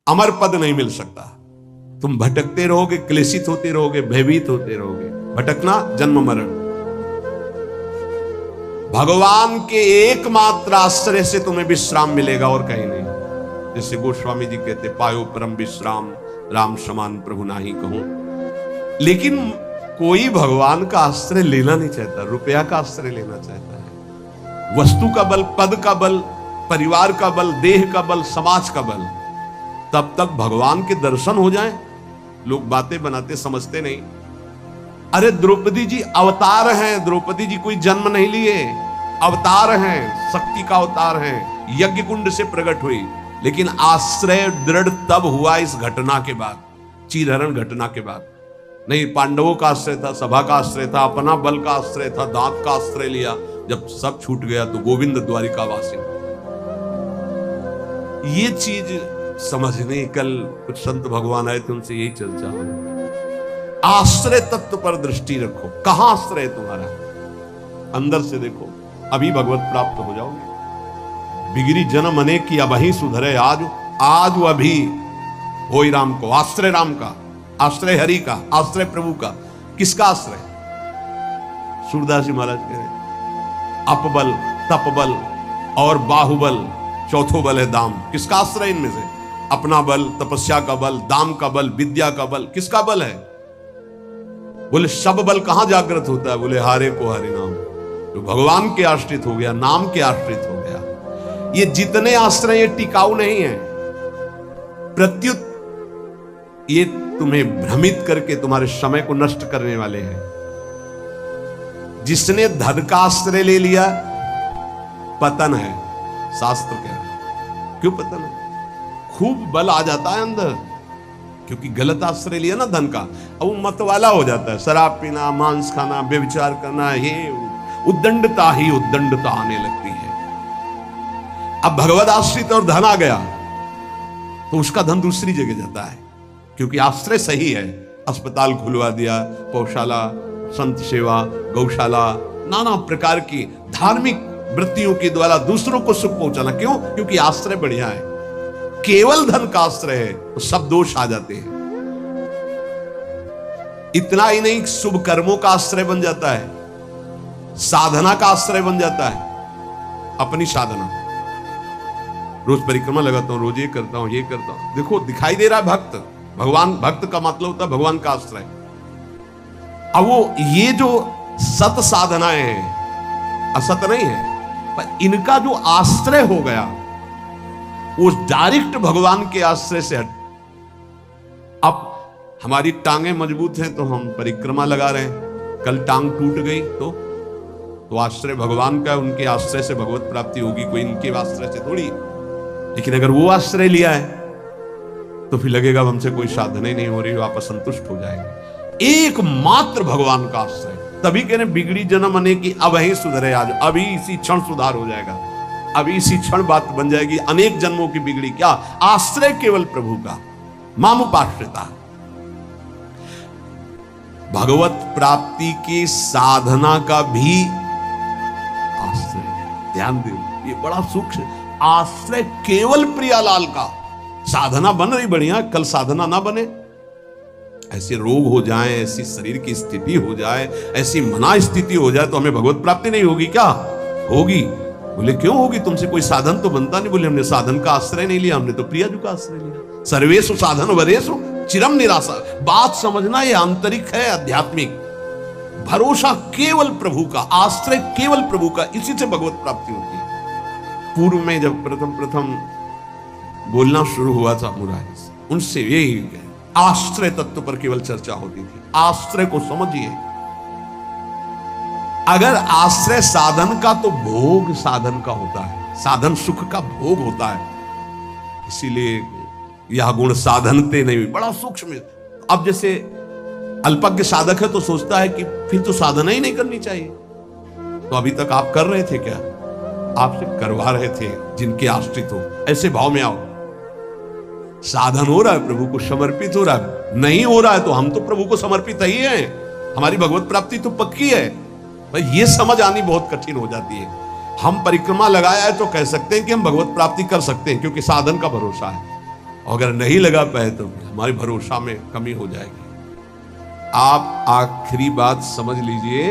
अमर पद नहीं मिल सकता। तुम भटकते रहोगे, क्लेशित होते रहोगे, भयभीत होते रहोगे। भटकना जन्म मरण। भगवान के एकमात्र आश्रय से तुम्हें विश्राम मिलेगा और कहीं नहीं। जैसे गोस्वामी जी कहते, पायो परम विश्राम राम समान प्रभु नाही कहूं। लेकिन कोई भगवान का आश्रय लेना नहीं चाहता, रुपया का आश्रय लेना चाहता है। वस्तु का बल, पद का बल, परिवार का बल, देह का बल, समाज का बल। तब तक भगवान के दर्शन हो जाएं, लोग बातें बनाते समझते नहीं। अरे द्रौपदी जी अवतार हैं, द्रौपदी जी कोई जन्म नहीं लिए, अवतार हैं, शक्ति का अवतार हैं, यज्ञ कुंड से प्रकट हुई। लेकिन आश्रय दृढ़ तब हुआ इस घटना के बाद, चीरहरण घटना के बाद। नहीं, पांडवों का आश्रय था, सभा का आश्रय था, अपना बल का आश्रय था, दांत का आश्रय लिया। जब सब छूट गया तो गोविंद द्वारिकावासी। ये चीज समझने, कल कुछ संत भगवान आए थे, उनसे यही चर्चा हुई। आश्रय तत्व पर दृष्टि रखो। कहां आश्रय है तुम्हारा? अंदर से देखो, अभी भगवत प्राप्त हो जाओगे। बिगड़ी जन्म अनेक की अब ही सुधरे आज, आज अभी होई राम को। आश्रय राम का, आश्रय हरि का, आश्रय प्रभु का। किसका आश्रय? सूरदास जी महाराज कह रहे, अपबल, तपबल और बाहुबल, चौथो बल है दाम। किसका आश्रय इनमें से? अपना बल, तपस्या का बल, दाम का बल, विद्या का बल। किसका बल है? बोले सब बल कहां जागृत होता है? बोले हारे को हरि नाम। जो भगवान के आश्रित हो गया, नाम के आश्रित हो गया। ये जितने आश्रय टिकाऊ नहीं है, प्रत्युत ये तुम्हें भ्रमित करके तुम्हारे समय को नष्ट करने वाले हैं। जिसने धन का आश्रय ले लिया, पतन है, शास्त्र कह रहा है। क्यों पतन है? खूब बल आ जाता है अंदर, क्योंकि गलत आश्रय लिया ना धन का। अब वो मतवाला हो जाता है, शराब पीना, मांस खाना, व्यभिचार करना, ये उद्दंडता ही उद्दंडता आने लगती है। अब भगवत आश्रित और धन आ गया तो उसका धन दूसरी जगह जाता है, क्योंकि आश्रय सही है। अस्पताल खुलवा दिया, पौशाला, संत सेवा, गौशाला, नाना प्रकार की धार्मिक वृत्तियों के द्वारा दूसरों को सुख पहुंचाना। क्यों? क्योंकि आश्रय बढ़िया है। केवल धन का आश्रय है तो सब दोष आ जाते हैं। इतना ही नहीं, शुभ कर्मों का आश्रय बन जाता है, साधना का आश्रय बन जाता है। अपनी साधना, रोज परिक्रमा लगाता हूं, रोज ये करता हूं, ये करता हूं। देखो दिखाई दे रहा है भक्त। भगवान, भक्त का मतलब होता है भगवान का आश्रय। अब वो ये जो सत साधनाएं हैं, असत नहीं है, पर इनका जो आश्रय हो गया वो डायरेक्ट भगवान के आश्रय से हट। अब हमारी टांगें मजबूत हैं तो हम परिक्रमा लगा रहे हैं, कल टांग टूट गई तो आश्रय भगवान का, उनके आश्रय से भगवत प्राप्ति होगी, कोई इनके आश्रय से थोड़ी। लेकिन अगर वो आश्रय लिया है तो फिर लगेगा हमसे कोई साधना ही नहीं हो रही, आप असंतुष्ट हो जाएंगे। एकमात्र भगवान का आश्रय। तभी कह रहे बिगड़ी जन्म अनेक की अब ही सुधरे आज, अभी इसी क्षण सुधार हो जाएगा, अभी इसी क्षण बात बन जाएगी। अनेक जन्मों की बिगड़ी क्या? आश्रय केवल प्रभु का, मामुपाश्रिता। भगवत प्राप्ति की साधना का भी आश्रय, ध्यान दो, ये बड़ा सूक्ष्म। आश्रय केवल प्रियालाल का। साधना बन रही बढ़िया, कल साधना ना बने, ऐसे रोग हो जाए, ऐसी शरीर की स्थिति हो जाए, ऐसी मना स्थिति हो जाए तो हमें भगवत प्राप्ति नहीं होगी क्या? होगी। बोले क्यों होगी? तुमसे कोई साधन तो बनता नहीं। बोले हमने साधन का आश्रय नहीं लिया, हमने तो प्रियाजू का आश्रय लिया। सर्वेषु साधन वरेषु चिरम निराशा। बात समझना, ये आंतरिक है, आध्यात्मिक। भरोसा केवल प्रभु का, आश्रय केवल प्रभु का, इसी से भगवत प्राप्ति होती है। पूर्व में जब प्रथम बोलना शुरू हुआ था मुरारी से, उनसे यही आश्रय तत्व पर केवल चर्चा होती थी। आश्रय को समझिए। अगर आश्रय साधन का, तो भोग साधन का होता है, साधन सुख का भोग होता है। इसीलिए यह गुण साधनते नहीं, बड़ा सूक्ष्म। अब जैसे अल्पज्ञ साधक है तो सोचता है कि फिर तो साधना ही नहीं करनी चाहिए। तो अभी तक आप कर रहे थे क्या? आपसे करवा रहे थे जिनके आश्रित हो। ऐसे भाव में आओ। साधन हो रहा है, प्रभु को समर्पित हो रहा है। नहीं हो रहा है तो हम तो प्रभु को समर्पित ही हैं, हमारी भगवत प्राप्ति तो पक्की है। ये समझ आनी बहुत कठिन हो जाती है। हम परिक्रमा लगाया है तो कह सकते हैं कि हम भगवत प्राप्ति कर सकते हैं, क्योंकि साधन का भरोसा है। अगर नहीं लगा पाए तो हमारे भरोसा में कमी हो जाएगी। आप आखिरी बात समझ लीजिए,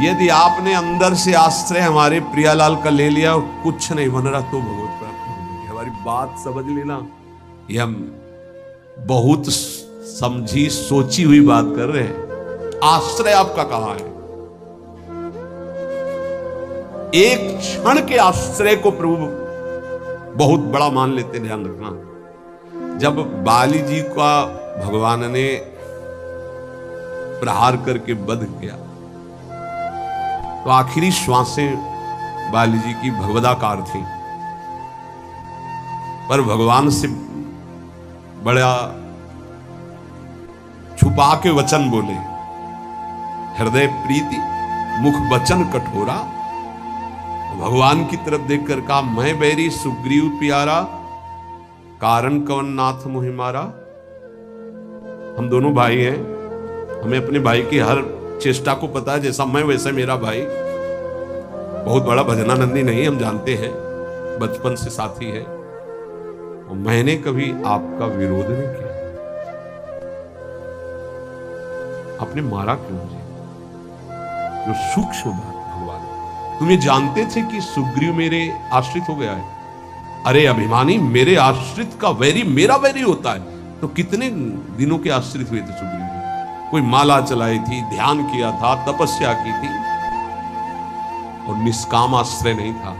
यदि आपने अंदर से आश्रय हमारे प्रियालाल का ले लिया और कुछ नहीं बन रहा तो भगवत प्राप्ति हो जाएगी। हमारी बात समझ लेना, ये हम बहुत समझी सोची हुई बात कर रहे हैं। आश्रय आपका कहां है? एक क्षण के आश्रय को प्रभु बहुत बड़ा मान लेते, ध्यान रखना। जब बाली जी का भगवान ने प्रहार करके वध किया तो आखिरी श्वासें बाली जी की भगवदाकार थी, पर भगवान से बड़ा छुपा के वचन बोले, हृदय प्रीति मुख वचन कठोरा। भगवान की तरफ देखकर कहा, मैं बैरी सुग्रीव प्यारा, कारण कवन नाथ मोहि मारा। हम दोनों भाई हैं, हमें अपने भाई की हर चेष्टा को पता है, जैसा मैं वैसे मेरा भाई। बहुत बड़ा भजनानंदी नहीं, हम जानते हैं, बचपन से साथी है, और मैंने कभी आपका विरोध नहीं किया। आपने मारा क्यों मुझे? जो सूक्ष्म बात भगवान, तुम ये जानते थे कि सुग्रीव मेरे आश्रित हो गया है? अरे अभिमानी, मेरे आश्रित का वैरी मेरा वैरी होता है। तो कितने दिनों के आश्रित हुए थे सुग्रीव? कोई माला चलाई थी, ध्यान किया था, तपस्या की थी, और निष्काम आश्रय नहीं था,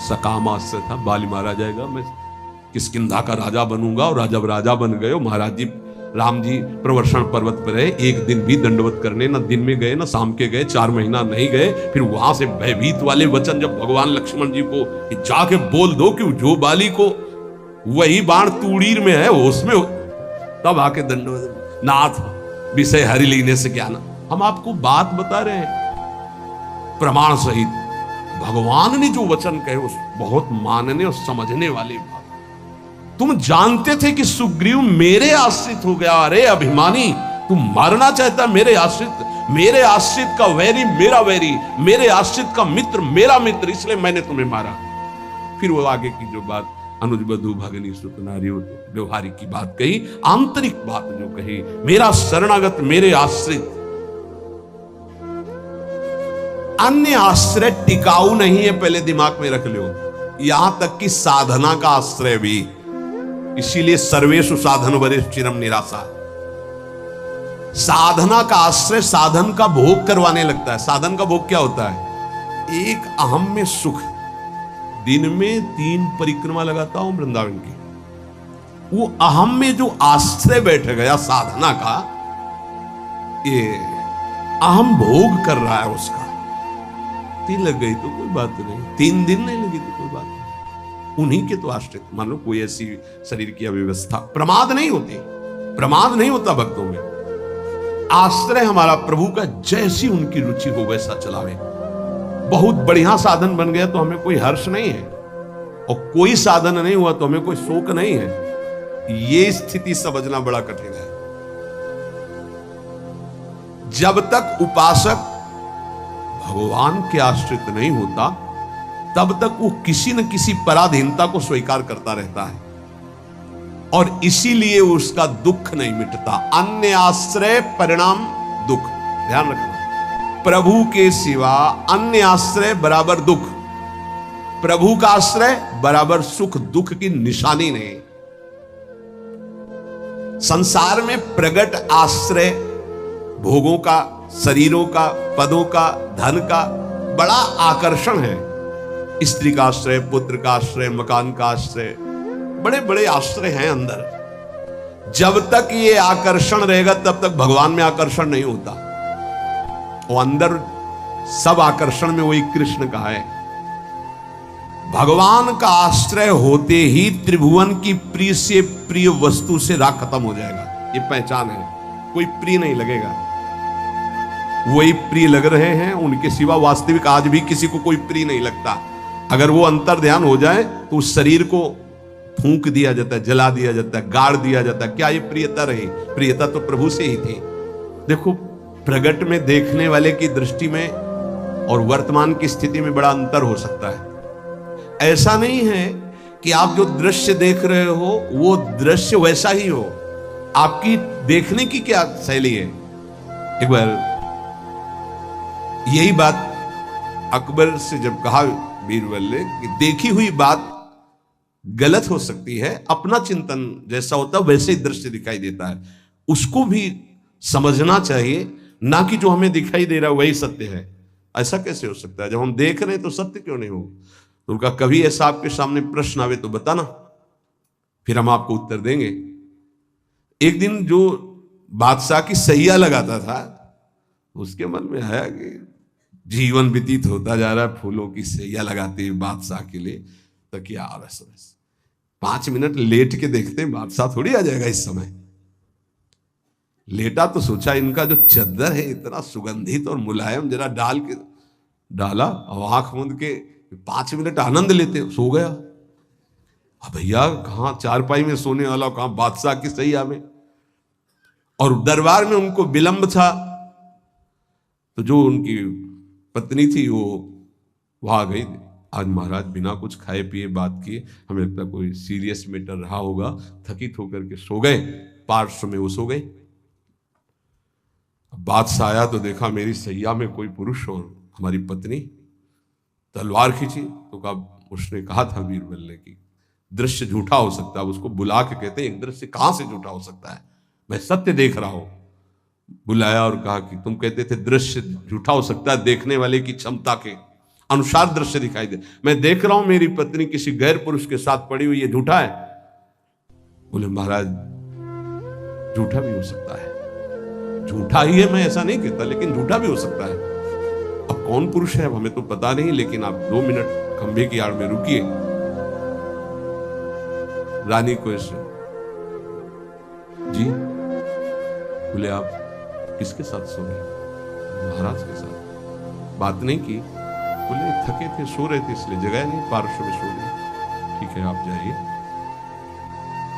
सकाम आश्रय था। बाली मारा जाएगा, मैं किष्किंधा का राजा बनूंगा। और जब राजा बन गए, महाराज जी राम जी प्रवर्षण पर्वत पर रहे, एक दिन भी दंडवत करने न दिन में गए न शाम के गए, 4 महीना नहीं गए। फिर वहां से भयभीत वाले वचन जब भगवान लक्ष्मण जी को जाके बोल दो कि जो बाली को वही बाण तूड़ीर में है उसमें, तब आके दंडवत, नाथ विषय हरि लेने से क्या ना। हम आपको बात बता रहे हैं प्रमाण सहित। भगवान ने जो वचन कहे उस बहुत मानने और समझने वाले बात। तुम जानते थे कि सुग्रीव मेरे आश्रित हो गया। अरे अभिमानी, तुम मारना चाहता मेरे आश्रित का वैरी मेरा वैरी, मेरे आश्रित का मित्र मेरा मित्र, इसलिए मैंने तुम्हें मारा। फिर वो आगे की जो बात अनुज बधू भगनी सुत नारी व्यवहारिक की बात कही, आंतरिक बात जो कही, मेरा शरणागत मेरे आश्रित। अन्य आश्रय टिकाऊ नहीं है, पहले दिमाग में रख लो। यहां तक कि साधना का आश्रय भी। इसीलिए सर्वेषु साधन वरिष्ठ चिरम निराशा। साधना का आश्रय साधन का भोग करवाने लगता है। साधन का भोग क्या होता है? एक अहम में सुख। दिन में 3 परिक्रमा लगाता हूं वृंदावन की, वो अहम में जो आश्रय बैठ गया साधना का, ये अहम भोग कर रहा है उसका। 3 लग गई तो कोई बात नहीं, 3 दिन नहीं लगी तो कोई बात नहीं। उन्हीं के तो आश्रित। मान लो कोई ऐसी शरीर की अव्यवस्था, प्रमाद नहीं होती, प्रमाद नहीं होता भक्तों में। आश्रय हमारा प्रभु का, जैसी उनकी रुचि हो वैसा चलावे। बहुत बढ़िया साधन बन गया तो हमें कोई हर्ष नहीं है, और कोई साधन नहीं हुआ तो हमें कोई शोक नहीं है। ये स्थिति समझना बड़ा कठिन है। जब तक उपासक भगवान के आश्रित नहीं होता, तब तक वो किसी न किसी पराधीनता को स्वीकार करता रहता है, और इसीलिए उसका दुख नहीं मिटता। अन्य आश्रय परिणाम दुख। ध्यान रखना, प्रभु के सिवा अन्य आश्रय बराबर दुख, प्रभु का आश्रय बराबर सुख। दुख की निशानी नहीं। संसार में प्रगट आश्रय भोगों का, शरीरों का, पदों का, धन का बड़ा आकर्षण है। स्त्री का आश्रय, पुत्र का आश्रय, मकान का आश्रय, बड़े बड़े आश्रय हैं अंदर। जब तक ये आकर्षण रहेगा तब तक भगवान में आकर्षण नहीं होता। वो अंदर सब आकर्षण में वही कृष्ण का है। भगवान का आश्रय होते ही त्रिभुवन की प्रिय से प्रिय वस्तु से राग खत्म हो जाएगा। ये पहचान है। कोई प्रिय नहीं लगेगा, वही प्रिय लग रहे हैं, उनके सिवा वास्तविक आज भी किसी को कोई प्रिय नहीं लगता। अगर वो अंतर ध्यान हो जाए तो उस शरीर को फूंक दिया जाता है, जला दिया जाता है, गाड़ दिया जाता है। क्या ये प्रियता रही? प्रियता तो प्रभु से ही थी। देखो, प्रगट में देखने वाले की दृष्टि में और वर्तमान की स्थिति में बड़ा अंतर हो सकता है। ऐसा नहीं है कि आप जो दृश्य देख रहे हो वो दृश्य वैसा ही हो। आपकी देखने की क्या शैली है। एक बार यही बात अकबर से जब कहा बीरबल ने कि देखी हुई बात गलत हो सकती है, अपना चिंतन जैसा होता है वैसे ही दृश्य दिखाई देता है, उसको भी समझना चाहिए, ना कि जो हमें दिखाई दे रहा है वही सत्य है। ऐसा कैसे हो सकता है? जब हम देख रहे हैं तो सत्य क्यों नहीं हो? तो उनका कभी ऐसा आपके सामने प्रश्न आवे तो बताना, फिर हम आपको उत्तर देंगे। एक दिन जो बादशाह की सैया लगाता था, उसके मन में आया कि जीवन व्यतीत होता जा रहा है फूलों की सैया लगाते हुए बादशाह के लिए, तो क्या आलस 5 मिनट लेट के देखते हैं, बादशाह थोड़ी आ जाएगा इस समय। लेटा तो सोचा इनका जो चद्दर है इतना सुगंधित और मुलायम, जरा डाल के डाला और आंख मूंद के 5 मिनट आनंद लेते, सो गया। अब भैया कहां चारपाई में सोने वाला, कहां बादशाह की सैया में। और दरबार में उनको विलंब था, तो जो उनकी पत्नी थी वो वहां गई। आज महाराज बिना कुछ खाए पिए बात किए, हमें लगता कोई सीरियस मैटर रहा होगा, थकित होकर के सो गए। पार्श्व में वो सो गए। बादशाह आया तो देखा मेरी सैया में कोई पुरुष और हमारी पत्नी। तलवार खींची तो कहा, उसने कहा था बीरबल ने कि दृश्य झूठा हो सकता है। उसको बुला के कहते हैं एक दृश्य कहां से झूठा हो सकता है, मैं सत्य देख रहा हूं। बुलाया और कहा कि तुम कहते थे दृश्य झूठा हो सकता है, देखने वाले की क्षमता के अनुसार दृश्य दिखाई दे। मैं देख रहा हूं मेरी पत्नी किसी गैर पुरुष के साथ पड़ी हुई, ये झूठा है? बोले महाराज झूठा भी हो सकता है। झूठा ही है मैं ऐसा नहीं कहता, लेकिन झूठा भी हो सकता है। अब कौन पुरुष है अब हमें तो पता नहीं, लेकिन आप 2 मिनट खंभे की आड़ में रुकिए। रानी को ऐसे, जी बोले आप किसके साथ सो रहे? महाराज के साथ। बात नहीं की? बोले थके थे, सो रहे थे इसलिए, जगह नहीं, पार्श्व में सो रहे। ठीक है आप जाइए,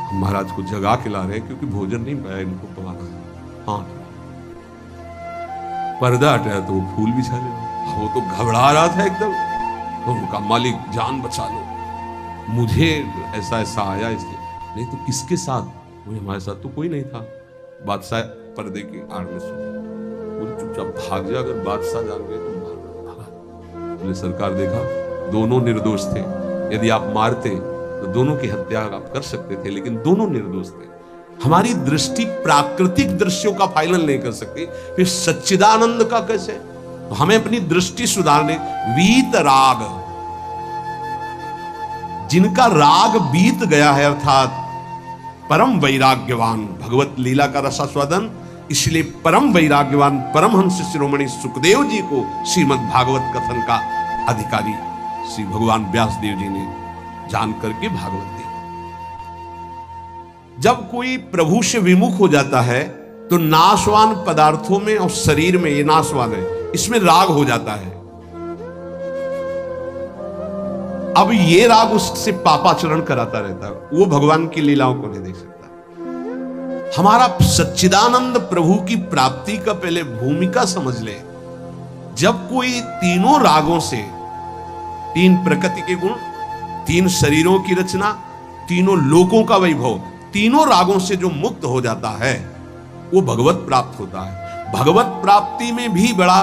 हम महाराज को जगा के ला रहे हैं क्योंकि भोजन नहीं पाया इनको पकाना। हाँ पर्दा हटाया तो वो फूल बिछा ले। वो तो घबरा रहा था एकदम, तो उनका मालिक जान बचा लो, मुझे ऐसा ऐसा आया इसलिए। नहीं तो किसके साथ? वो हमारे साथ तो कोई नहीं था। बादशाह पर्दे की आड़ में सो, बोले चुपचाप भाग जा, अगर बादशाह जान गए तो मार भागा। बोले सरकार देखा दोनों निर्दोष थे, यदि आप मारते तो दोनों की हत्या आप कर सकते थे, लेकिन दोनों निर्दोष थे। हमारी दृष्टि प्राकृतिक दृश्यों का फाइनल नहीं कर सकती, फिर सच्चिदानंद का कैसे? तो हमें अपनी दृष्टि सुधारने। वीत राग, जिनका राग बीत गया है, अर्थात परम वैराग्यवान, भगवत लीला का रसास्वादन, इसलिए परम वैराग्यवान परमहंस शिरोमणि सुखदेव जी को श्रीमद् भागवत कथन का अधिकारी श्री भगवान व्यासदेव जी ने जान करके भागवत दी। जब कोई प्रभु से विमुख हो जाता है तो नाशवान पदार्थों में और शरीर में, ये नाशवान है, इसमें राग हो जाता है। अब ये राग उससे पापाचरण कराता रहता है, वो भगवान की लीलाओं को नहीं देख सकता। हमारा सच्चिदानंद प्रभु की प्राप्ति का पहले भूमिका समझ ले। जब कोई तीनों रागों से, 3 प्रकृति के गुण, 3 शरीरों की रचना, तीनों लोकों का वैभव, तीनों रागों से जो मुक्त हो जाता है वो भगवत प्राप्त होता है। भगवत प्राप्ति में भी बड़ा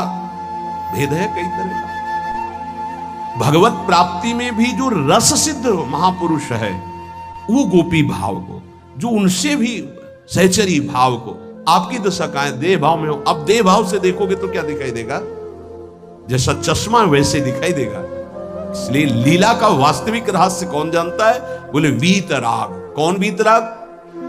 भेद है कई तरह का। भगवत प्राप्ति में भी जो रस सिद्ध महापुरुष है, वो गोपी भाव को, जो उनसे भी सहचरी भाव को, आपकी दशा का है देह भाव में हो। अब देह भाव से देखोगे तो क्या दिखाई देगा? जैसा चश्मा वैसे दिखाई देगा। इसलिए लीला का वास्तविक रहस्य कौन जानता है? बोले वीतराग। कौन वीतराग?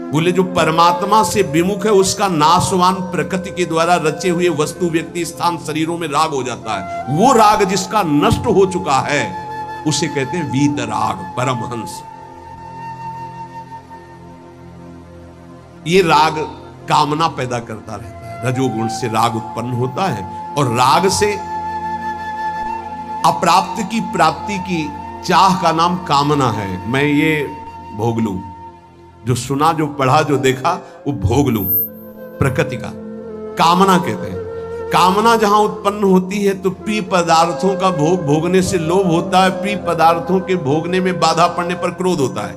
बोले जो परमात्मा से विमुख है, उसका नाशवान प्रकृति के द्वारा रचे हुए वस्तु, व्यक्ति, स्थान, शरीरों में राग हो जाता है। वो राग जिसका नष्ट हो चुका है उसे कहते हैं वीतराग, परमहंस। ये राग कामना पैदा करता रहता है। रजोगुण से राग उत्पन्न होता है और राग से अप्राप्त की प्राप्ति की चाह का नाम कामना है। मैं ये भोग लूं, जो सुना, जो पढ़ा, जो देखा, वो भोग लूं, प्रकृति का कामना कहते हैं। कामना जहां उत्पन्न होती है तो प्रिय पदार्थों का भोग भोगने से लोभ होता है, प्रिय पदार्थों के भोगने में बाधा पड़ने पर क्रोध होता है।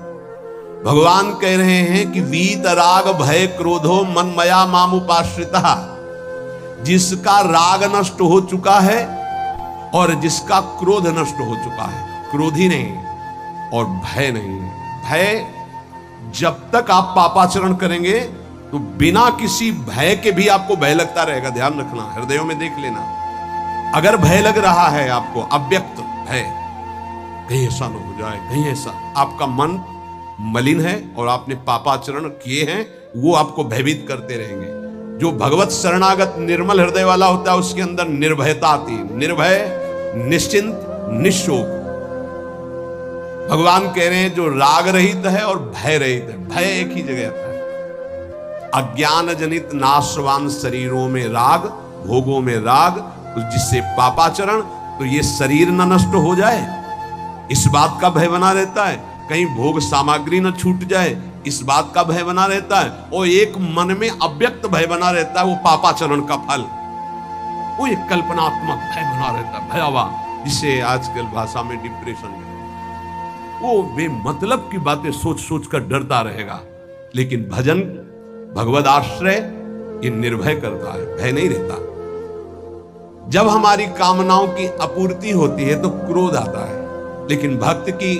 भगवान कह रहे हैं कि वीत राग भय क्रोधो मनमया मामुपाश्रिता, जिसका राग नष्ट हो चुका है और जिसका क्रोध नष्ट हो चुका है, क्रोधी नहीं और भय नहीं है। भय, जब तक आप पापाचरण करेंगे तो बिना किसी भय के भी आपको भय लगता रहेगा। ध्यान रखना, हृदयों में देख लेना। अगर भय लग रहा है आपको, अव्यक्त भय, कहीं ऐसा न हो जाए, कहीं ऐसा, आपका मन मलिन है और आपने पापाचरण किए हैं, वो आपको भयभीत करते रहेंगे। जो भगवत शरणागत निर्मल हृदय वाला होता है उसके अंदर निर्भयता आती है, निर्भय, निश्चिंत, निशोक। भगवान कह रहे हैं जो राग रहित है और भय रहित है। भय एक ही जगह आता है। अज्ञान जनित नाशवान शरीरों में राग, भोगों में राग, जिससे पापाचरण, तो ये शरीर न नष्ट हो जाए, इस बात का भय बना रहता है। कहीं भोग सामग्री न छूट जाए, इस बात का भय बना रहता है। और एक मन में अव्यक्त भय बना रहता है, वो पापाचरण का फल, वो एक कल्पनात्मक भय बना रहता है, भयावह, जिसे आजकल भाषा में डिप्रेशन है। वो बेमतलब की बातें सोच सोच कर डरता रहेगा। लेकिन भजन, भगवद आश्रय, ये निर्भय करता है, भय नहीं रहता। जब हमारी कामनाओं की आपूर्ति होती है तो क्रोध आता है, लेकिन भक्त की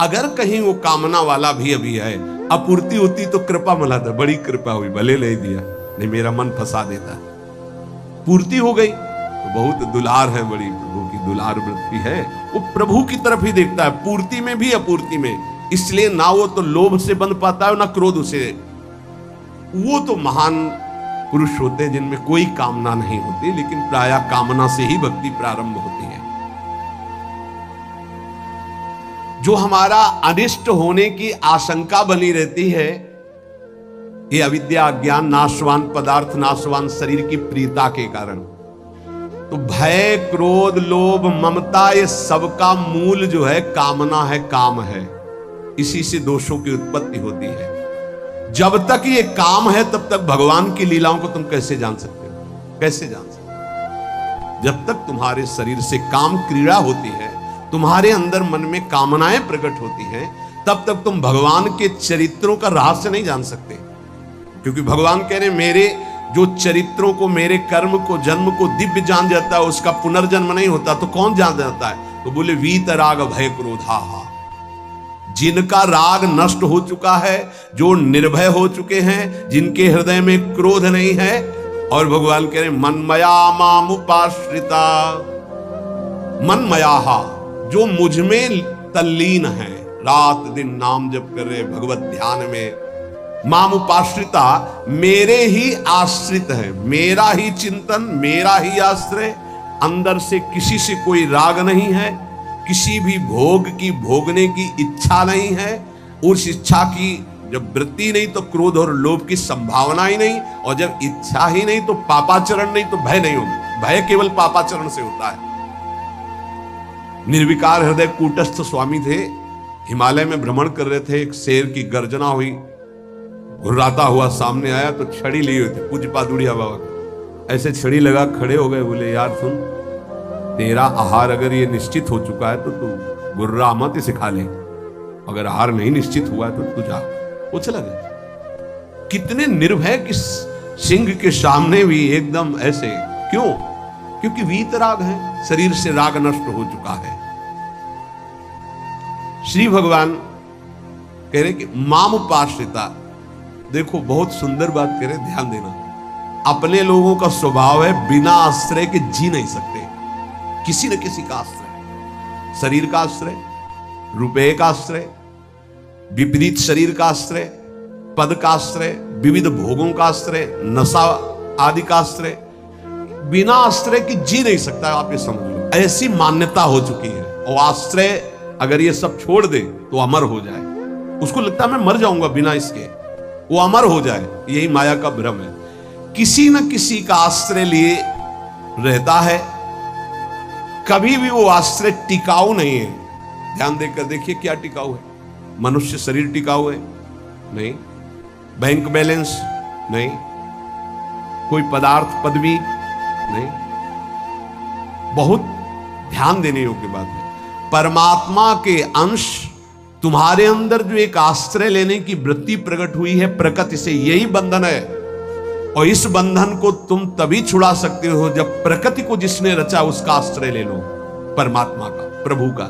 अगर कहीं वो कामना वाला भी अभी है, आपूर्ति होती तो कृपा मनाता, बड़ी कृपा हुई, भले ले दिया, नहीं मेरा मन फंसा देता। पूर्ति हो गई तो बहुत दुलार है, बड़ी प्रभु की दुलार वृत्ति है। वो प्रभु की तरफ ही देखता है, पूर्ति में भी अपूर्ति में। इसलिए ना वो तो लोभ से बंध पाता है, ना क्रोध से। वो तो महान पुरुष होते हैं जिनमें कोई कामना नहीं होती, लेकिन प्रायः कामना से ही भक्ति प्रारंभ होती है। जो हमारा अनिष्ट होने की आशंका बनी रहती है, ये अविद्या, अज्ञान, नाशवान पदार्थ, नाशवान शरीर की प्रियता के कारण। तो भय, क्रोध, लोभ, ममता, ये सबका मूल जो है कामना है, काम है। इसी से दोषों की उत्पत्ति होती है। जब तक ये काम है तब तक भगवान की लीलाओं को तुम कैसे जान सकते हो? कैसे जान सकते हो? जब तक तुम्हारे शरीर से काम क्रीड़ा होती है, तुम्हारे अंदर मन में कामनाएं प्रकट होती हैं, तब तक तुम भगवान के चरित्रों का रहस्य नहीं जान सकते। क्योंकि भगवान कह रहे मेरे जो चरित्रों को, मेरे कर्म को, जन्म को दिव्य जान जाता है, उसका पुनर्जन्म नहीं होता, तो कौन जान जाता है? तो बोले वीत राग भय क्रोधा, जिनका राग नष्ट हो चुका है, जो निर्भय हो चुके हैं, जिनके हृदय में क्रोध नहीं है। और भगवान कह रहे मनमया मामुपाश्रिता, मनमयाहा, जो मुझ में तल्लीन है, रात दिन नाम जप कर रहे, भगवत ध्यान में। मामुपाश्रिता, मेरे ही आश्रित है, मेरा ही चिंतन, मेरा ही आश्रय। अंदर से किसी से कोई राग नहीं है, किसी भी भोग की भोगने की इच्छा नहीं है। उस इच्छा की जब वृत्ति नहीं तो क्रोध और लोभ की संभावना ही नहीं, और जब इच्छा ही नहीं तो पापाचरण नहीं, तो भय नहीं होगा। भय केवल पापाचरण से होता है। निर्विकार हृदय कूटस्थ स्वामी थे, हिमालय में भ्रमण कर रहे थे, एक शेर की गर्जना हुई, घुर्राता हुआ सामने आया तो छड़ी ली हुई थी पूज्य पादुड़िया बाबा का। ऐसे छड़ी लगा खड़े हो गए, बोले यार सुन, तेरा आहार अगर ये निश्चित हो चुका है तो तू गुर्रा मत इसे खा ले, अगर आहार नहीं निश्चित हुआ है तो तू जा। वो चला गया। कितने निर्भय कि सिंह के सामने भी एकदम ऐसे, क्यों? क्योंकि वीतराग है, शरीर से राग नष्ट हो चुका है। श्री भगवान कह रहे कि मामुपाश्रिता, देखो बहुत सुंदर बात कह रहे, ध्यान देना। अपने लोगों का स्वभाव है बिना आश्रय के जी नहीं सकते, किसी न किसी का आश्रय, शरीर का आश्रय, रुपए का आश्रय, विपरीत शरीर का आश्रय, पद का आश्रय, विविध भोगों का आश्रय, नशा आदि का आश्रय। बिना आश्रय की जी नहीं सकता, आप ये समझ लो, ऐसी मान्यता हो चुकी है। और आश्रय अगर ये सब छोड़ दे तो अमर हो जाए, उसको लगता है मैं मर जाऊंगा बिना इसके, वो अमर हो जाए। यही माया का भ्रम है। किसी न किसी का आश्रय लिए रहता है, कभी भी वो आश्रय टिकाऊ नहीं है। ध्यान देकर देखिए क्या टिकाऊ है? मनुष्य शरीर टिकाऊ है? नहीं। Bank balance? नहीं। कोई पदार्थ पदवी? नहीं, बहुत ध्यान देने योग्य बात है। परमात्मा के अंश तुम्हारे अंदर जो एक आश्रय लेने की वृत्ति प्रकट हुई है प्रकृति से, यही बंधन है। और इस बंधन को तुम तभी छुड़ा सकते हो जब प्रकृति को जिसने रचा उसका आश्रय ले लो, परमात्मा का, प्रभु का।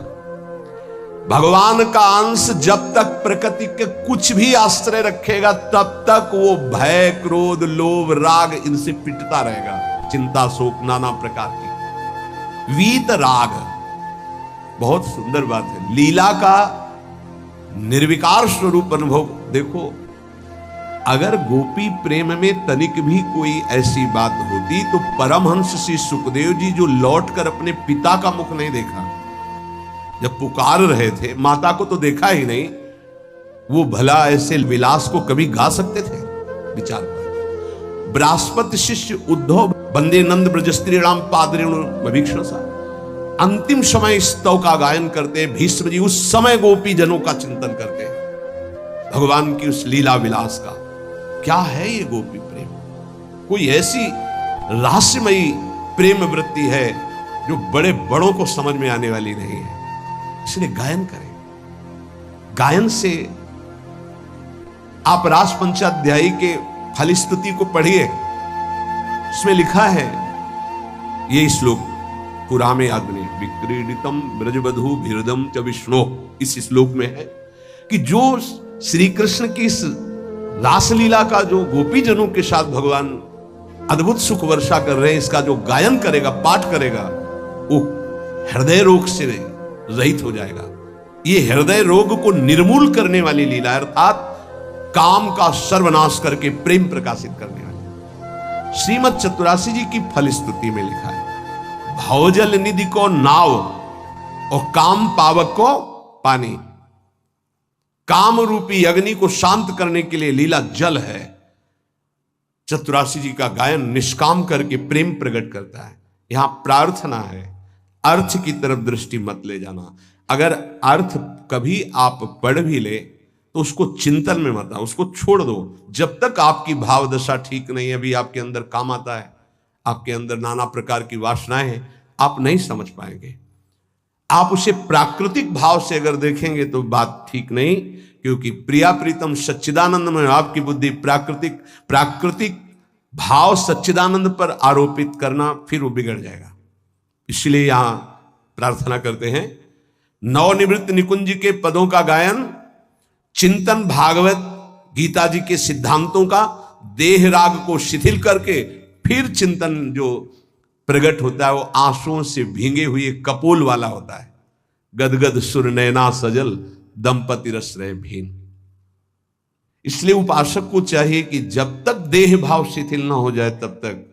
भगवान का अंश जब तक प्रकृति के कुछ भी आश्रय रखेगा तब तक वो भय, क्रोध, लोभ, राग इनसे पिटता रहेगा, चिंता, शोक, नाना प्रकार की वीत राग। बहुत सुंदर बात है, लीला का निर्विकार स्वरूप अनुभव देखो। अगर गोपी प्रेम में तनिक भी कोई ऐसी बात होती तो परमहंस श्री सुखदेव जी जो लौटकर अपने पिता का मुख नहीं देखा, जब पुकार रहे थे, माता को तो देखा ही नहीं, वो भला ऐसे विलास को कभी गा सकते थे? विचार कर। बृहस्पति शिष्य उद्धव वंदे नंद ब्रज श्रीराम पादरेणु भीक्षणसा, अंतिम समय स्तव का गायन करते भीष्म जी, उस समय गोपी जनों का चिंतन करते भगवान की उस लीला विलास का। क्या है ये गोपी प्रेम? कोई ऐसी रहस्यमयी प्रेम वृत्ति है जो बड़े बड़ों को समझ में आने वाली नहीं है। इसलिए गायन करें। गायन से आप रास पंचाध्यायी के फलिस्तुति को पढ़िए, उसमें लिखा है ये श्लोक पुरा में याद नहीं, विक्रीडितम ब्रजवधू भीरदम च विष्णु, इस श्लोक में है कि जो श्री कृष्ण की रासलीला का जो गोपी जनों के साथ भगवान अद्भुत सुख वर्षा कर रहे हैं, इसका जो गायन करेगा, पाठ करेगा, वो हृदय रोग से रहित हो जाएगा। ये हृदय रोग को निर्मूल करने वाली लीला, अर्थात काम का सर्वनाश करके प्रेम प्रकाशित करने वाली। श्रीमद चतुरासी जी की फलस्तुति में लिखा है, भवजल निधि को नाव और काम पावक को पानी। काम रूपी अग्नि को शांत करने के लिए लीला जल है। चतुरासी जी का गायन निष्काम करके प्रेम प्रकट करता है। यहां प्रार्थना है, अर्थ की तरफ दृष्टि मत ले जाना। अगर अर्थ कभी आप पढ़ भी ले तो उसको चिंतन में मत आओ, उसको छोड़ दो। जब तक आपकी भाव दशा ठीक नहीं है, अभी आपके अंदर काम आता है, आपके अंदर नाना प्रकार की वासनाएं हैं, आप नहीं समझ पाएंगे। आप उसे प्राकृतिक भाव से अगर देखेंगे तो बात ठीक नहीं, क्योंकि प्रिया प्रीतम सच्चिदानंद में आपकी बुद्धि प्राकृतिक भाव सच्चिदानंद पर आरोपित करना, फिर वो बिगड़ जाएगा। इसलिए यहां प्रार्थना करते हैं, नवनिवृत्त निकुंज के पदों का गायन, चिंतन भागवत गीता जी के सिद्धांतों का, देह राग को शिथिल करके फिर चिंतन जो प्रकट होता है वो आंसुओं से भींगे हुए कपोल वाला होता है। गदगद सुर नैना सजल दंपति रस रहे भीन। इसलिए उपासक को चाहिए कि जब तक देह भाव शिथिल ना हो जाए तब तक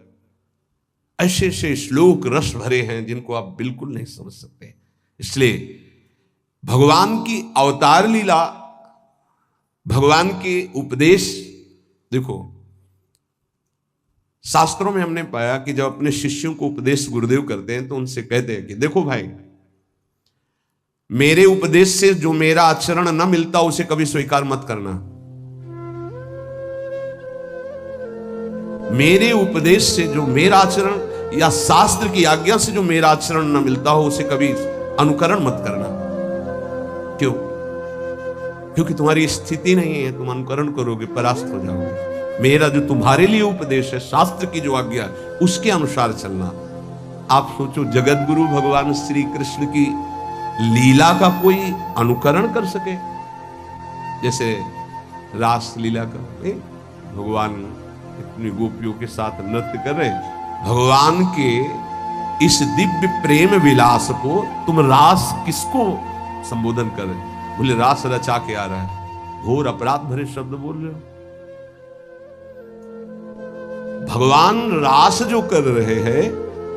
ऐसे ऐसे श्लोक रस भरे हैं जिनको आप बिल्कुल नहीं समझ सकते। इसलिए भगवान की अवतार लीला, भगवान के उपदेश देखो, शास्त्रों में हमने पाया कि जब अपने शिष्यों को उपदेश गुरुदेव करते हैं तो उनसे कहते हैं कि देखो भाई, मेरे उपदेश से जो मेरा आचरण न मिलता उसे कभी स्वीकार मत करना। मेरे उपदेश से जो मेरा आचरण या शास्त्र की आज्ञा से जो मेरा आचरण न मिलता हो उसे कभी अनुकरण मत करना। क्यों? क्योंकि तुम्हारी स्थिति नहीं है, तुम अनुकरण करोगे परास्त हो जाओगे। मेरा जो तुम्हारे लिए उपदेश है, शास्त्र की जो आज्ञा, उसके अनुसार चलना। आप सोचो, जगत गुरु भगवान श्री कृष्ण की लीला का कोई अनुकरण कर सके? जैसे रास लीला का भगवान इतनी गोपियों के साथ नृत्य कर रहे हैं, भगवान के इस दिव्य प्रेम विलास को तुम रास किसको संबोधन कर रहे? बोले रास रचा के आ रहा है। घोर अपराध भरे शब्द बोल रहे हो। भगवान रास जो कर रहे हैं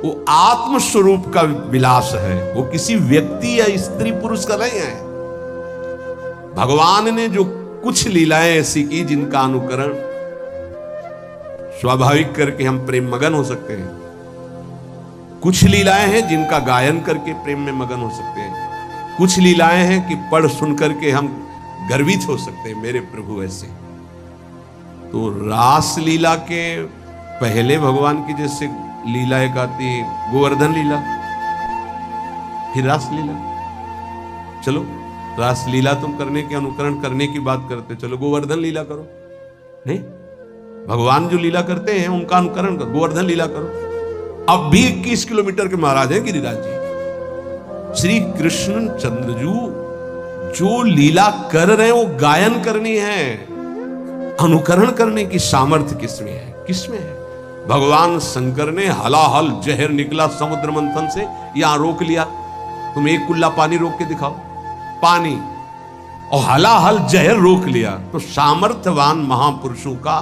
वो आत्म स्वरूप का विलास है, वो किसी व्यक्ति या स्त्री पुरुष का नहीं है। भगवान ने जो कुछ लीलाएं ऐसी की जिनका अनुकरण स्वाभाविक करके हम प्रेम मगन हो सकते हैं, कुछ लीलाएं हैं जिनका गायन करके प्रेम में मगन हो सकते हैं, कुछ लीलाएं हैं कि पढ़ सुन करके हम गर्वित हो सकते हैं, मेरे प्रभु ऐसे। तो रास लीला के पहले भगवान की जैसे लीला एक आती है गोवर्धन लीला, फिर रास लीला। चलो रास लीला तुम करने के अनुकरण करने की बात करते, चलो गोवर्धन लीला करो। नहीं, भगवान जो लीला करते हैं उनका अनुकरण करो, गोवर्धन लीला करो। अब भी 21 किलोमीटर के महाराज हैं गिरिराज जी। श्री कृष्ण चंद्रजू जो लीला कर रहे हैं वो गायन करनी है, अनुकरण करने की सामर्थ्य किसमें है? किसमें है? भगवान शंकर ने हलाहल जहर निकला समुद्र मंथन से, यहां रोक लिया। तुम एक कुल्ला पानी रोक के दिखाओ, पानी और हलाहल जहर रोक लिया। तो सामर्थ्यवान महापुरुषों का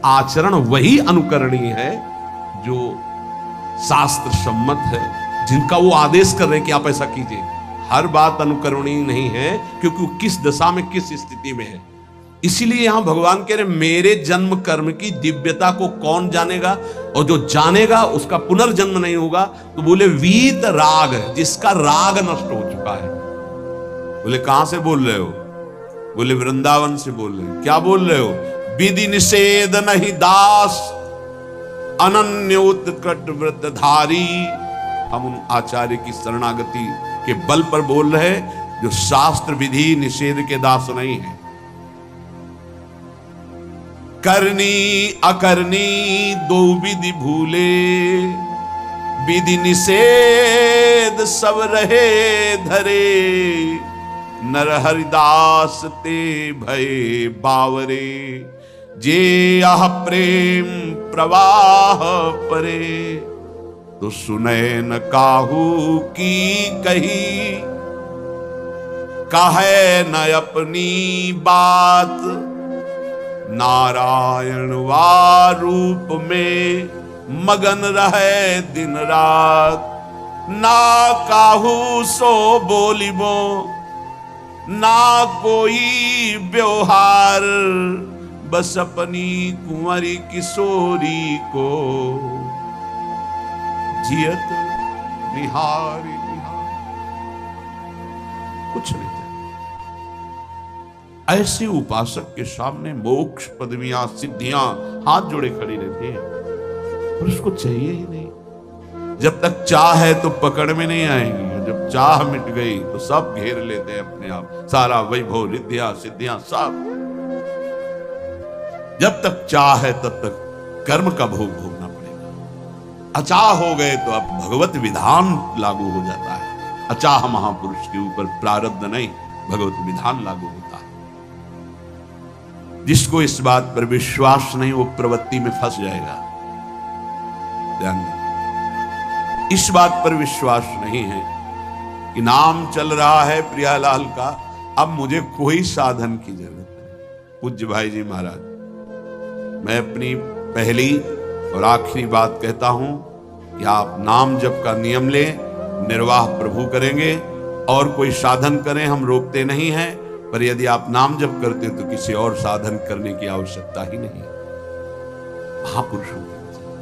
आचरण वही अनुकरणीय है जो शास्त्र सम्मत है, जिनका वो आदेश कर रहे हैं कि आप ऐसा कीजिए। हर बात अनुकरणीय नहीं है, क्योंकि वो किस दशा में किस स्थिति में है। इसीलिए यहां भगवान कह रहे मेरे जन्म कर्म की दिव्यता को कौन जानेगा, और जो जानेगा उसका पुनर्जन्म नहीं होगा। तो बोले वीत राग, जिसका राग नष्ट हो चुका है। बोले कहां से बोल रहे हो? बोले वृंदावन से बोल रहे हो। क्या बोल रहे हो? विधि निषेध नहीं दास अनन्य उत्कट व्रतधारी। हम उन आचार्य की शरणागति के बल पर बोल रहे हैं जो शास्त्र विधि निषेध के दास नहीं है। करनी अकरनी दो विधि भूले, विधि निषेध सब रहे धरे। नर हरिदास ते भय बावरे, जे आह प्रेम प्रवाह परे। तो सुने न काहू की कही, कहे न अपनी बात। नारायण वा रूप में मगन रहे दिन रात। ना काहू सो बोलिबो, ना कोई व्यवहार। बस अपनी कुंवरी किशोरी को जियत निहारी निहार। कुछ नहीं। ऐसे उपासक के सामने मोक्ष पदवियां सिद्धियां हाथ जोड़े खड़ी रहती हैं, पर उसको चाहिए ही नहीं। जब तक चाह है तो पकड़ में नहीं आएंगी, जब चाह मिट गई तो सब घेर लेते हैं अपने आप, सारा वैभव रिद्धियां सिद्धियां सब। जब तक चाह है तब तक कर्म का भोग भोगना पड़ेगा। अचाह हो गए तो अब भगवत विधान लागू हो जाता है। अचाह महापुरुष के ऊपर प्रारब्ध नहीं, भगवत विधान लागू होता है। जिसको इस बात पर विश्वास नहीं वो प्रवृत्ति में फंस जाएगा। ध्यान दें, इस बात पर विश्वास नहीं है कि नाम चल रहा है प्रियालाल का, अब मुझे कोई साधन की जरूरत नहीं। पूज्य भाई जी महाराज, मैं अपनी पहली और आखिरी बात कहता हूं कि आप नाम जप का नियम लें, निर्वाह प्रभु करेंगे, और कोई साधन करें हम रोकते नहीं हैं। पर यदि आप नाम जप करते तो किसी और साधन करने की आवश्यकता ही नहीं है। महापुरुषों की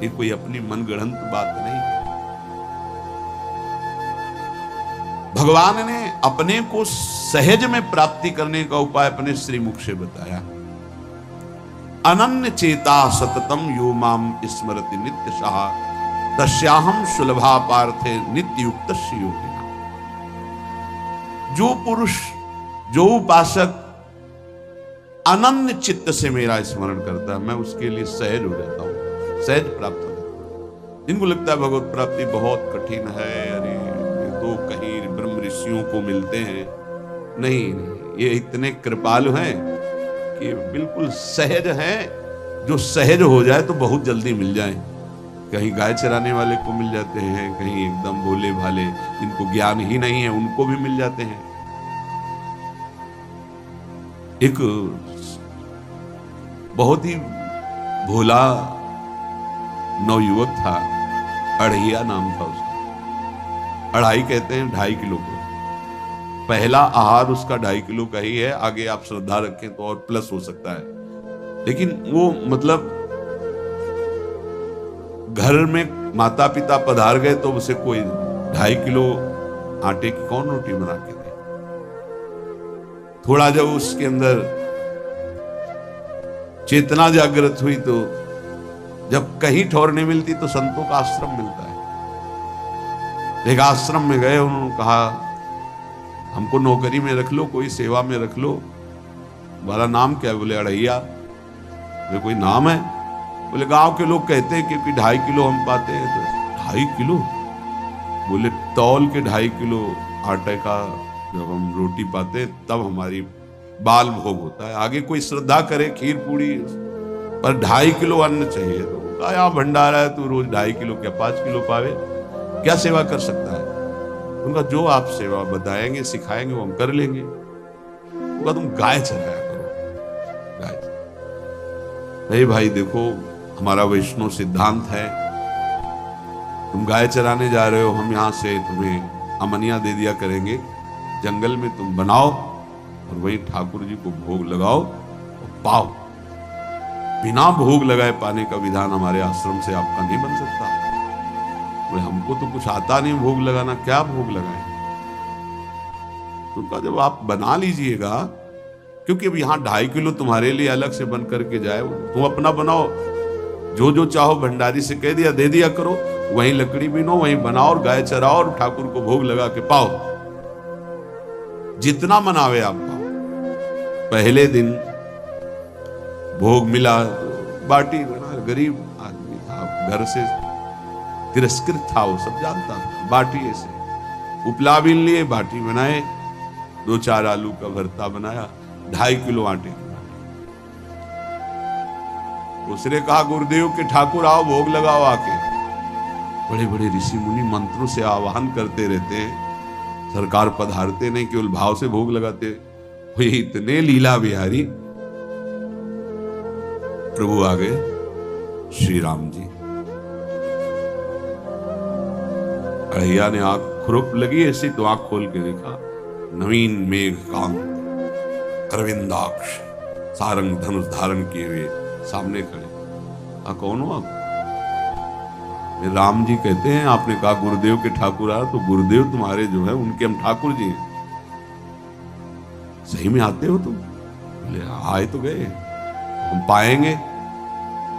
ये कोई अपनी मनगढ़ंत बात नहीं है। भगवान ने अपने को सहज में प्राप्ति करने का उपाय अपने श्रीमुख से बताया। अनन्य चेता सततम यो माम स्मरति नित्य सहा, तस्याहम सुलभा पार्थे नित्य युक्त योगिना। जो पुरुष, जो उपासक अनन्य चित्त से मेरा स्मरण करता है, मैं उसके लिए सहज हो जाता हूं, सहज प्राप्त हो जाता हूं। जिनको लगता है भगवत प्राप्ति बहुत कठिन है, अरे ये तो कहीं ब्रह्म ऋषियों को मिलते हैं, नहीं नहीं, ये इतने कृपालु हैं कि बिल्कुल सहज हैं। जो सहज हो जाए तो बहुत जल्दी मिल जाए। कहीं गाय चराने वाले को मिल जाते हैं, कहीं एकदम भोले भाले जिनको ज्ञान ही नहीं है उनको भी मिल जाते हैं। एक बहुत ही भोला नवयुवक था, अढ़ैया नाम था उसका। अढ़ाई कहते हैं 2.5 किलो को। पहला आहार उसका 2.5 किलो का ही है, आगे आप श्रद्धा रखें तो और प्लस हो सकता है। लेकिन वो मतलब घर में माता पिता पधार गए तो उसे कोई 2.5 किलो आटे की कौन रोटी बना के दे। थोड़ा जब उसके अंदर चेतना जागृत हुई तो जब कहीं ठौर नहीं मिलती तो संतों का आश्रम मिलता है। एक आश्रम में गए, उन्होंने कहा हमको नौकरी में रख लो, कोई सेवा में रख लो। तुम्हारा नाम क्या है? बोले अड़ैया। बोले कोई नाम है? बोले गांव के लोग कहते हैं क्योंकि 2.5 किलो हम पाते हैं। तो 2.5 किलो? बोले तौल के 2.5 किलो आटे का जब हम रोटी पाते तब हमारी बाल भोग होता है। आगे कोई श्रद्धा करे खीर पूड़ी, पर 2.5 किलो अन्न चाहिए। तो कहा यहाँ भंडारा है, तू रोज 2.5 किलो क्या 5 किलो पावे, क्या सेवा कर सकता है? उनका जो आप सेवा बताएंगे सिखाएंगे वो हम कर लेंगे। उनका तुम गाय चराया करो, गाय। भाई देखो हमारा वैष्णव सिद्धांत है, तुम गाय चराने जा रहे हो, हम यहां से तुम्हें अमनिया दे दिया करेंगे, जंगल में तुम बनाओ और वही ठाकुर जी को भोग लगाओ और पाओ। बिना भोग लगाए पाने का विधान हमारे आश्रम से आपका नहीं बन सकता। हमको तो कुछ आता नहीं भोग लगाना, क्या भोग लगाए? तो कहा जब आप बना लीजिएगा, क्योंकि अब यहाँ 2.5 किलो तुम्हारे लिए अलग से बन करके जाए, तुम अपना बनाओ, जो जो चाहो भंडारी से कह दिया दे दिया करो, वहीं लकड़ी बीनो, वहीं बनाओ और गाय चराओ और ठाकुर को भोग लगा के पाओ, जितना मनावे आप पाओ। पहले दिन भोग मिला, बाटी बना, गरीब आदमी था, घर से तिरस्कृत था, वो सब जानता था। बाटी ऐसे उपला बीन लिए, बाटी बनाए, 2-4 आलू का भरता बनाया, 2.5 किलो आटे की बाटी। उसने कहा गुरुदेव के ठाकुर आओ भोग लगाओ आके। बड़े बड़े ऋषि मुनि मंत्रों से आवाहन करते रहते हैं, सरकार पधारते नहीं, केवल भाव से भोग लगाते। वो इतने लीला बिहारी प्रभु आ गए, श्री राम जी। अड़ैया ने आंख खुरप लगी ऐसी, तो आंख खोल के देखा, नवीन मेघ कांत अरविंदाक्ष सारंग धनुष धारण किए हुए सामने खड़े। कौन हो आप? राम जी कहते हैं, आपने कहा गुरुदेव के ठाकुर आ, तो गुरुदेव तुम्हारे जो है उनके हम ठाकुर जी हैं। सही में आते हो तुम? बोले आए तो गए, हम पाएंगे।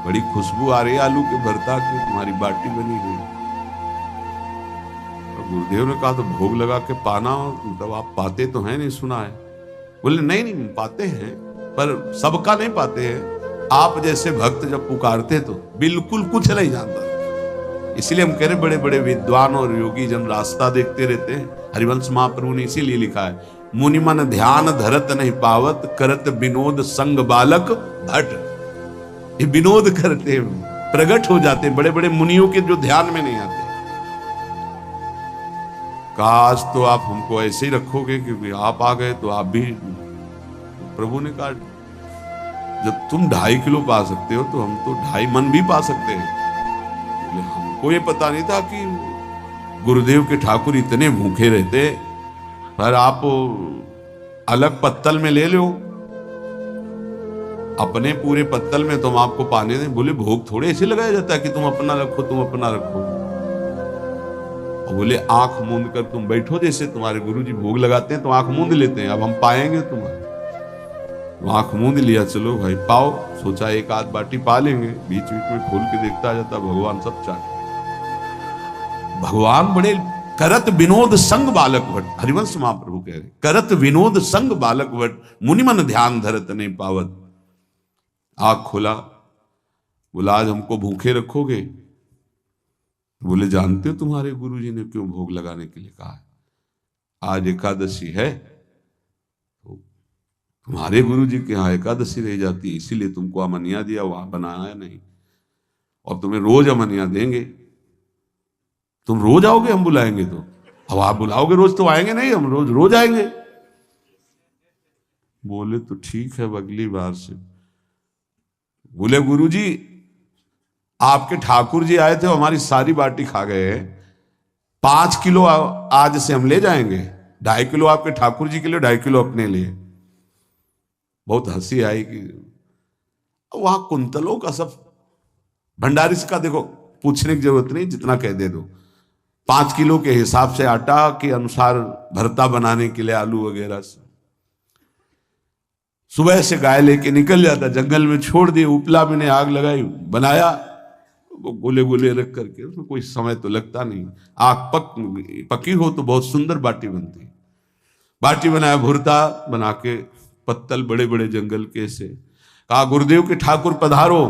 बड़ी खुशबू आ रही है आलू के भरता की, तुम्हारी बाटी बनी हुई। गुरुदेव ने कहा तो भोग लगा के पाना, तब आप पाते तो हैं, नहीं सुना है? बोले नहीं नहीं पाते हैं, पर सबका नहीं पाते हैं। आप जैसे भक्त जब पुकारते तो बिल्कुल कुछ नहीं जानता, इसलिए हम कह रहे बड़े बड़े विद्वान और योगी जन रास्ता देखते रहते हैं। हरिवंश महाप्रभु ने इसीलिए लिखा है, मुनि मन ध्यान धरत नहीं पावत, करत विनोद संग बालक भट। ये विनोद करते प्रकट हो जाते बड़े बड़े मुनियों के जो ध्यान में नहीं आते। काश तो आप हमको ऐसे ही रखोगे, क्योंकि आप आ गए तो आप भी। प्रभु ने कहा जब तुम 2.5 किलो पा सकते हो तो हम तो 2.5 मन भी पा सकते हैं। हमको ये पता नहीं था कि गुरुदेव के ठाकुर इतने भूखे रहते, पर आप अलग पत्तल में ले लो, अपने पूरे पत्तल में तुम आपको पाने दें। बोले भोग थोड़े ऐसे लगाया जाता है कि तुम अपना रखो, तुम अपना रखो। और बोले आंख मूंद कर तुम बैठो, जैसे तुम्हारे गुरुजी भोग लगाते हैं तो आंख मूंद लेते हैं, अब हम पाएंगे तुम्हारे। तो आंख मूंद लिया, चलो भाई पाओ। सोचा एक आध बाटी पा लेंगे, बीच बीच में खोल के देखता जाता भगवान सब चाट। भगवान बड़े करत विनोद संग बालक भट, हरिवंश महाप्रभु कह रहे, करत विनोद संग बालक भट, मुनि मन ध्यान धरत नहीं पावत। आंख खोला, बोला आज हमको भूखे रखोगे? बोले जानते हो तुम्हारे गुरुजी ने क्यों भोग लगाने के लिए कहा है? आज एकादशी है, तो तुम्हारे गुरुजी के यहाँ एकादशी रह जाती है, इसीलिए तुमको अमनिया दिया, वहां बनाया नहीं, और तुम्हें रोज अमनिया देंगे। तुम रोज आओगे, हम बुलाएंगे तो? अब आप बुलाओगे रोज तो आएंगे नहीं, हम रोज रोज आएंगे। बोले तो ठीक है, अगली बार से। बोले गुरुजी आपके ठाकुर जी आए थे, हमारी सारी बाटी खा गए, 5 किलो आज से हम ले जाएंगे, 2.5 किलो आपके ठाकुर जी के लिए, 2.5 किलो अपने लिए। बहुत हंसी आई कि वहां कुंतलों का सब भंडारी का देखो, पूछने की जरूरत नहीं, जितना कह दे दो। 5 किलो के हिसाब से आटा के अनुसार भरता बनाने के लिए आलू वगैरह से सुबह से गाय लेके निकल जाता, जंगल में छोड़ दिए, उपला मैंने आग लगाई, बनाया, वो गोले गोले रख करके, उसमें कोई समय तो लगता नहीं। आग पकी हो तो बहुत सुंदर बाटी बनती। बाटी बनाया, भुरता बना के, पत्तल बड़े बड़े जंगल के से। कहा गुरुदेव के ठाकुर पधारो।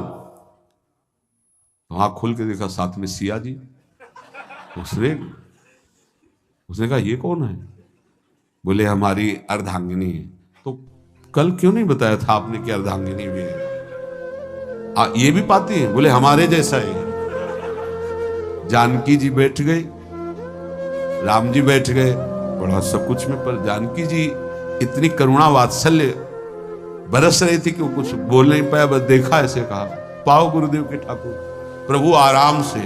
तो आँख खोल के देखा, साथ में सिया जी। उसने कहा ये कौन है? बोले हमारी अर्धांगिनी है। तो कल क्यों नहीं बताया था आपने कि अर्धांगिनी भी है? ये भी पाती है? बोले हमारे जैसा है। जानकी जी बैठ गए, राम जी बैठ गए, बड़ा सब कुछ में, पर जानकी जी इतनी करुणा वात्सल्य बरस रही थी कि वो कुछ बोल नहीं पाया। बस देखा, ऐसे कहा पाओ गुरुदेव के ठाकुर। प्रभु आराम से,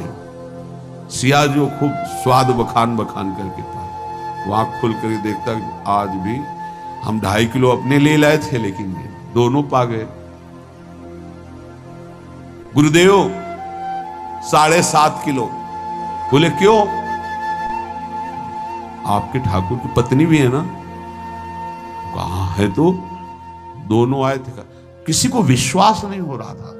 सिया जो खूब स्वाद बखान करके पाए। वो आँख खोल कर देखता, आज भी हम 2.5 किलो अपने ले लाए थे, लेकिन ये दोनों पा गए। गुरुदेव 7.5 किलो। बोले क्यों? आपके ठाकुर की पत्नी भी है ना? कहाँ है? तो दोनों आए थे। किसी को विश्वास नहीं हो रहा था।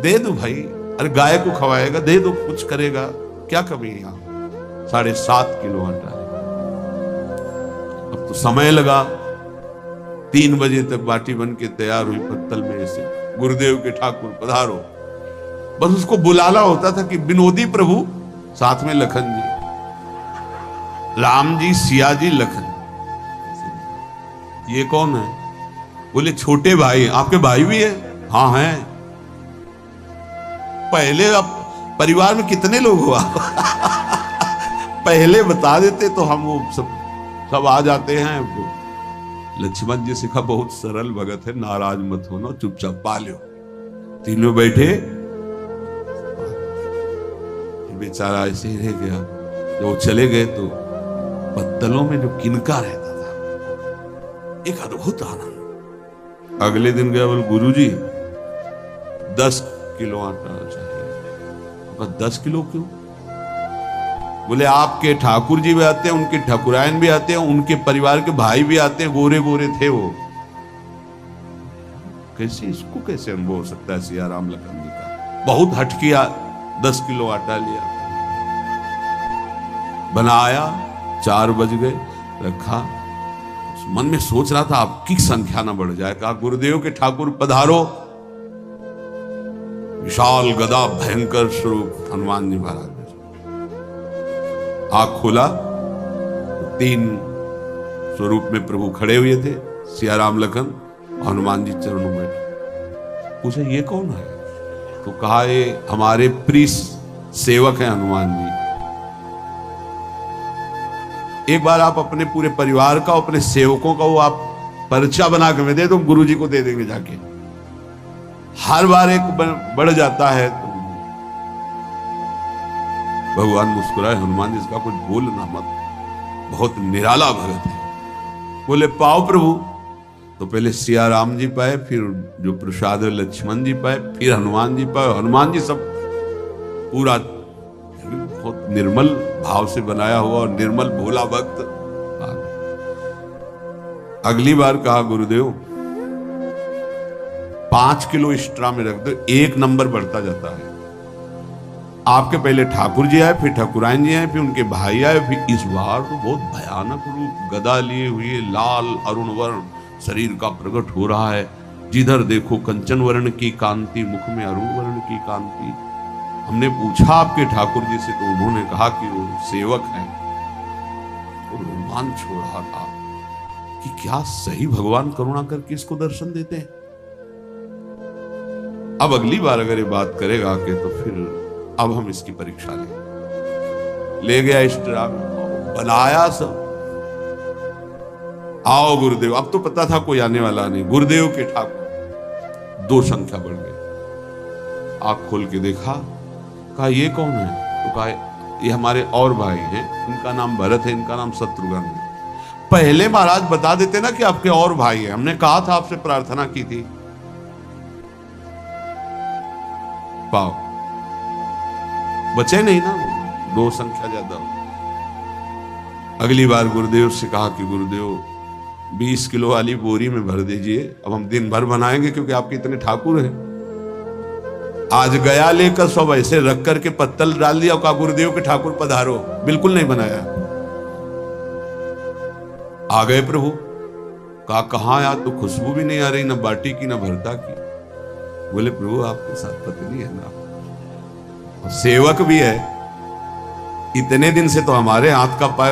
दे दो भाई, अरे गाय को खवाएगा, दे दो, कुछ करेगा, क्या कमी है यहां? 7.5 किलो आटा। अब तो समय लगा, 3 बजे तक बाटी बन के तैयार हुई पत्तल में से। गुरुदेव के ठाकुर पधारो। बस उसको बुलाना होता था कि विनोदी प्रभु, साथ में लखन जी, राम जी, सिया जी, लखन। ये कौन है? बोले छोटे भाई। आपके भाई भी है? हाँ हैं। पहले अब परिवार में कितने लोग हुआ? पहले बता देते तो हम वो सब आ जाते हैं। लक्ष्मण जी सिखा, बहुत सरल भगत है, नाराज मत होना, चुपचाप पा लो। तीनों बैठे, बेचारा ऐसे ही रह गया। जब वो चले गए तो पत्तलों में जो किनका रहता था, एक अद्भुत आनंद। अगले दिन गया, बोले गुरुजी 10 किलो आटा चाहिए। 10 किलो क्यों? बोले आपके ठाकुर जी भी आते हैं, उनके ठाकुरायन भी आते हैं, उनके परिवार के भाई भी आते हैं, गोरे गोरे थे वो। कैसे, इसको कैसे अनुभव हो सकता है? सियाराम लखन जी का बहुत हट किया। 10 किलो आटा लिया, बनाया, 4 बज गए, रखा। मन में सोच रहा था आपकी संख्या ना बढ़ जाए। कहा गुरुदेव के ठाकुर पधारो। विशाल गदा, भयंकर स्वरूप हनुमान जी महाराज। आँख खोला तो 3 स्वरूप में प्रभु खड़े हुए थे, सियाराम लखन, हनुमान जी चरणों में। पूछा ये कौन है? तो कहा ये हमारे प्रिय सेवक हैं हनुमान जी। एक बार आप अपने पूरे परिवार का, अपने सेवकों का वो आप पर्चा बना के दे दो, गुरु जी को दे देंगे जाके। हर बार एक बढ़ जाता है तो भगवान मुस्कुराए, हनुमान जी इसका कुछ बोलना मत, बहुत निराला भगत है। बोले पाओ प्रभु। तो पहले सिया राम जी पाए, फिर जो प्रसाद लक्ष्मण जी पाए, फिर हनुमान जी पाए। हनुमान जी सब पूरा बहुत निर्मल भाव से बनाया हुआ और निर्मल भोला भक्त। अगली बार कहा गुरुदेव 5 किलो एक्स्ट्रा में रख दो, 1 नंबर बढ़ता जाता है। आपके पहले ठाकुर जी आए, फिर ठाकुरायन जी आए, फिर उनके भाई आए, फिर इस बार तो बहुत भयानक रूप, गदा लिए हुए, लाल अरुण वर्ण शरीर का प्रकट हो रहा है। जिधर देखो कंचन वर्ण की कांति, मुख में अरुण वर्ण की कांति। हमने पूछा आपके ठाकुर जी से, तो उन्होंने कहा कि वो सेवक हैं। तो रोमांच हो रहा था कि क्या सही भगवान करुणा करके इसको दर्शन देते हैं। अब अगली बार अगर ये बात करेगा कि तो फिर अब हम इसकी परीक्षा ले गया एक्स्ट्रा, बनाया सब। आओ गुरुदेव। अब तो पता था कोई आने वाला नहीं। गुरुदेव के ठाकुर 2 संख्या बढ़ गई। आँख खोल के देखा, कहा ये कौन है? तो कहा ये हमारे और भाई हैं, इनका नाम भरत है, इनका नाम शत्रुघ्न है। पहले महाराज बता देते ना कि आपके और भाई हैं, हमने कहा था, आपसे प्रार्थना की थी। पाओ बचे नहीं ना, 2 संख्या ज्यादा हो। अगली बार गुरुदेव से कहा कि गुरुदेव 20 किलो वाली बोरी में भर दीजिए, अब हम दिन भर बनाएंगे क्योंकि आपके इतने ठाकुर हैं। आज गया लेकर सब ऐसे रख करके पत्तल डाल दिया, कहा गुरुदेव के ठाकुर पधारो, बिल्कुल नहीं बनाया। आ गए प्रभु, कहा कहां यार, तो खुशबू भी नहीं आ रही, ना बाटी की ना भरता की। बोले प्रभु आपके साथ पत्नी है ना, और सेवक भी है, इतने दिन से तो हमारे हाथ का पाए